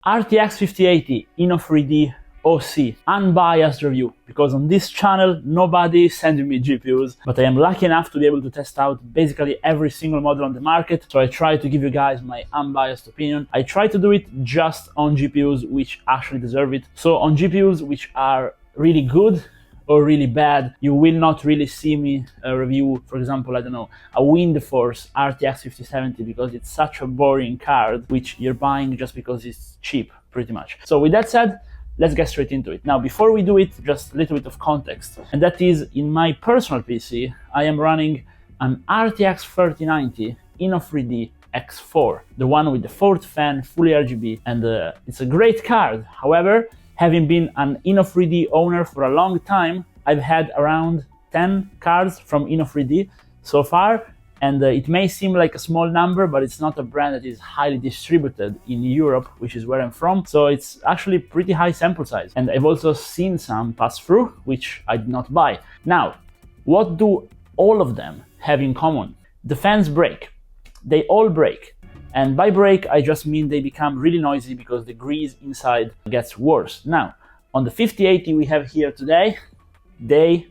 RTX 5080 Inno3D OC unbiased review, because on this channel nobody is sending me GPUs, but I am lucky enough to be able to test out basically every single model on the market, so I try to give you guys my unbiased opinion. I try to do it just on GPUs which actually deserve it. So on GPUs which are really good or really bad, you will not really see me review, for example, I don't know, a WindForce RTX 5070, because it's such a boring card which you're buying just because it's cheap, pretty much. So with that said, let's get straight into it. Now, before we do it, just a little bit of context, and that is, in my personal PC, I am running an RTX 3090 Inno3D X4, the one with the fourth fan, fully RGB, and it's a great card. However, having been an Inno3D owner for a long time, I've had around 10 cards from Inno3D so far, and it may seem like a small number, but it's not a brand that is highly distributed in Europe, which is where I'm from, so it's actually pretty high sample size. And I've also seen some pass through, which I did not buy. Now, what do all of them have in common? The fans break. They all break. And by break, I just mean they become really noisy because the grease inside gets worse. Now, on the 5080 we have here today, they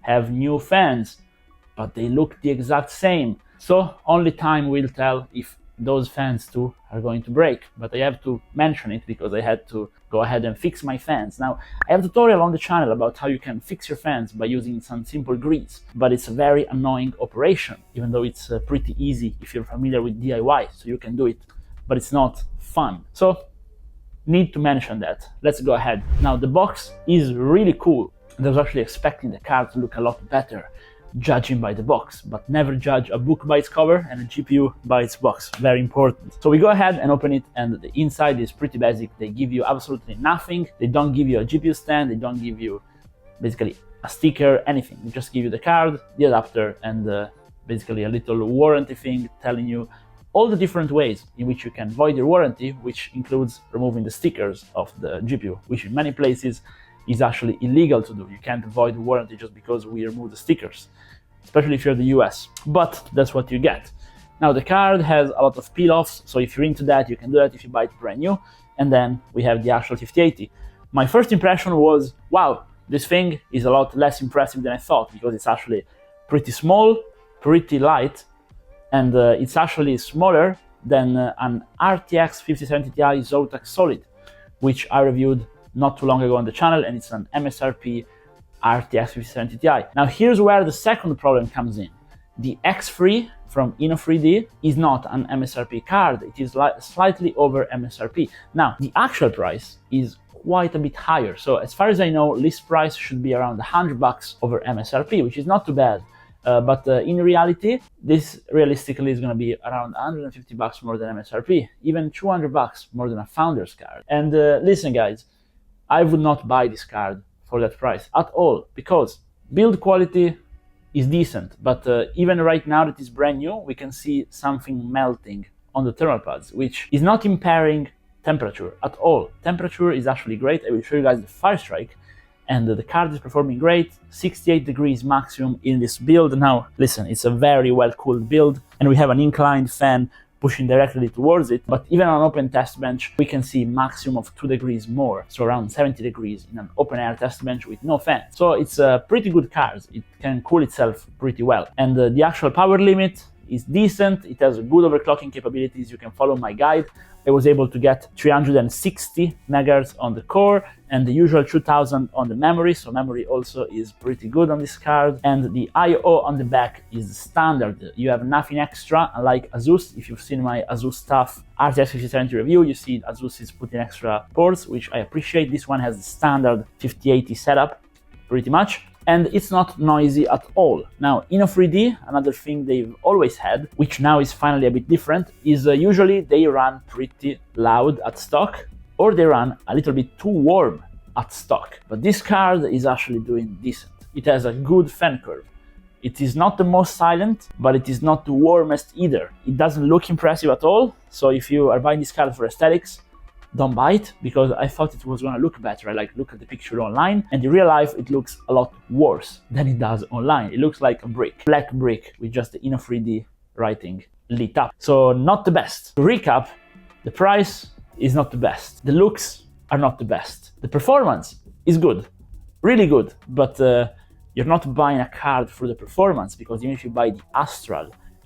have new fans, but they look the exact same. So only time will tell if those fans too are going to break. But I have to mention it because I had to go ahead and fix my fans. Now, I have a tutorial on the channel about how you can fix your fans by using some simple grease, but it's a very annoying operation, even though it's pretty easy if you're familiar with DIY, so you can do it, but it's not fun. So, need to mention that. Let's go ahead. Now, the box is really cool. I was actually expecting the card to look a lot better, judging by the box, but never judge a book by its cover and a GPU by its box. Very important. So we go ahead and open it, and the inside is pretty basic. They give you absolutely nothing. They don't give you a GPU stand. They don't give you basically a sticker, anything. They just give you the card, the adapter, and basically a little warranty thing telling you all the different ways in which you can void your warranty, which includes removing the stickers of the GPU, which in many places is actually illegal to do. You can't void the warranty just because we remove the stickers, especially if you're the US, but that's what you get. Now, the card has a lot of peel-offs, so if you're into that, you can do that if you buy it brand new. And then we have the actual 5080. My first impression was, wow, this thing is a lot less impressive than I thought, because it's actually pretty small, pretty light, and it's actually smaller than an RTX 5070 Ti Zotac Solid, which I reviewed not too long ago on the channel, and it's an MSRP RTX 5070 Ti. Now, here's where the second problem comes in. The X3 from Inno3D is not an MSRP card. It is slightly over MSRP. Now, the actual price is quite a bit higher. So as far as I know, list price should be around $100 over MSRP, which is not too bad. But in reality, this realistically is going to be around $150 more than MSRP, even $200 more than a Founders card. And listen, guys, I would not buy this card for that price at all, because build quality is decent, but even right now that it's brand new, we can see something melting on the thermal pads, which is not impairing temperature at all. Temperature is actually great. I will show you guys the Firestrike, and the card is performing great, 68 degrees maximum in this build. Now, listen, it's a very well-cooled build, and we have an inclined fan pushing directly towards it, but even on an open test bench, we can see maximum of 2 degrees more, so around 70 degrees in an open air test bench with no fan. So it's a pretty good card. It can cool itself pretty well. And the actual power limit is decent. It has good overclocking capabilities. You can follow my guide. I was able to get 360 megahertz on the core and the usual 2000 on the memory, so memory also is pretty good on this card. And the I/O on the back is standard. You have nothing extra, unlike Asus. If you've seen my Asus stuff RTX 5070 review, you see Asus is putting extra ports, which I appreciate. This one has the standard 5080 setup, pretty much. And it's not noisy at all. Now, Inno3D, another thing they've always had, which now is finally a bit different, is usually they run pretty loud at stock, or they run a little bit too warm at stock. But this card is actually doing decent. It has a good fan curve. It is not the most silent, but it is not the warmest either. It doesn't look impressive at all, so if you are buying this card for aesthetics, don't buy it, because I thought it was gonna look better. I look at the picture online, and in real life it looks a lot worse than it does online. It looks like a brick, black brick with just the Inno3D writing lit up. So not the best. To recap, the price is not the best. The looks are not the best. The performance is good, really good, but you're not buying a card for the performance, because even if you buy the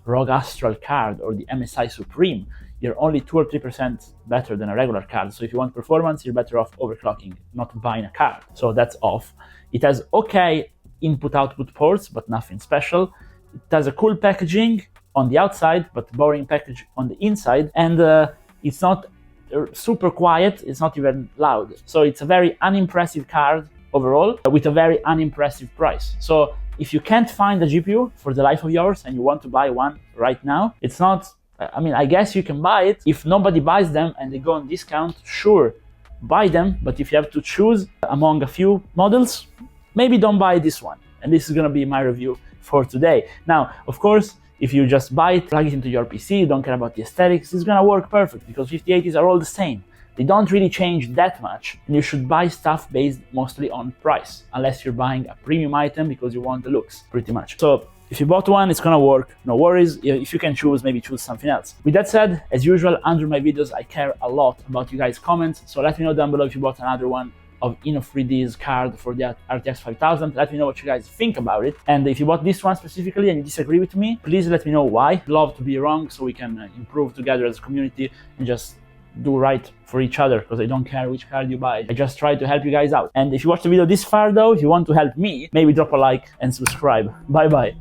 ROG Astral card or the MSI Supreme, you're only 2 or 3% better than a regular card. So if you want performance, you're better off overclocking, not buying a card. So that's off. It has okay input-output ports, but nothing special. It has a cool packaging on the outside, but boring package on the inside. And it's not super quiet, it's not even loud. So it's a very unimpressive card overall, with a very unimpressive price. So if you can't find a GPU for the life of yours and you want to buy one right now, it's not, I mean, I guess you can buy it. If nobody buys them and they go on discount, sure, buy them. But if you have to choose among a few models, maybe don't buy this one. And this is gonna be my review for today. Now, of course, if you just buy it, plug it into your PC, you don't care about the aesthetics, it's gonna work perfect, because 5080s are all the same. They don't really change that much, and you should buy stuff based mostly on price, unless you're buying a premium item because you want the looks, pretty much. So if you bought one, it's gonna work, no worries. If you can choose, maybe choose something else. With that said, as usual, under my videos, I care a lot about you guys' comments, so let me know down below if you bought another one of Inno3D's card for the RTX 5000. Let me know what you guys think about it. And if you bought this one specifically and you disagree with me, please let me know why. Love to be wrong, so we can improve together as a community and just do right for each other, because I don't care which card you buy. I just try to help you guys out. And if you watched the video this far though, if you want to help me, maybe drop a like and subscribe. Bye bye.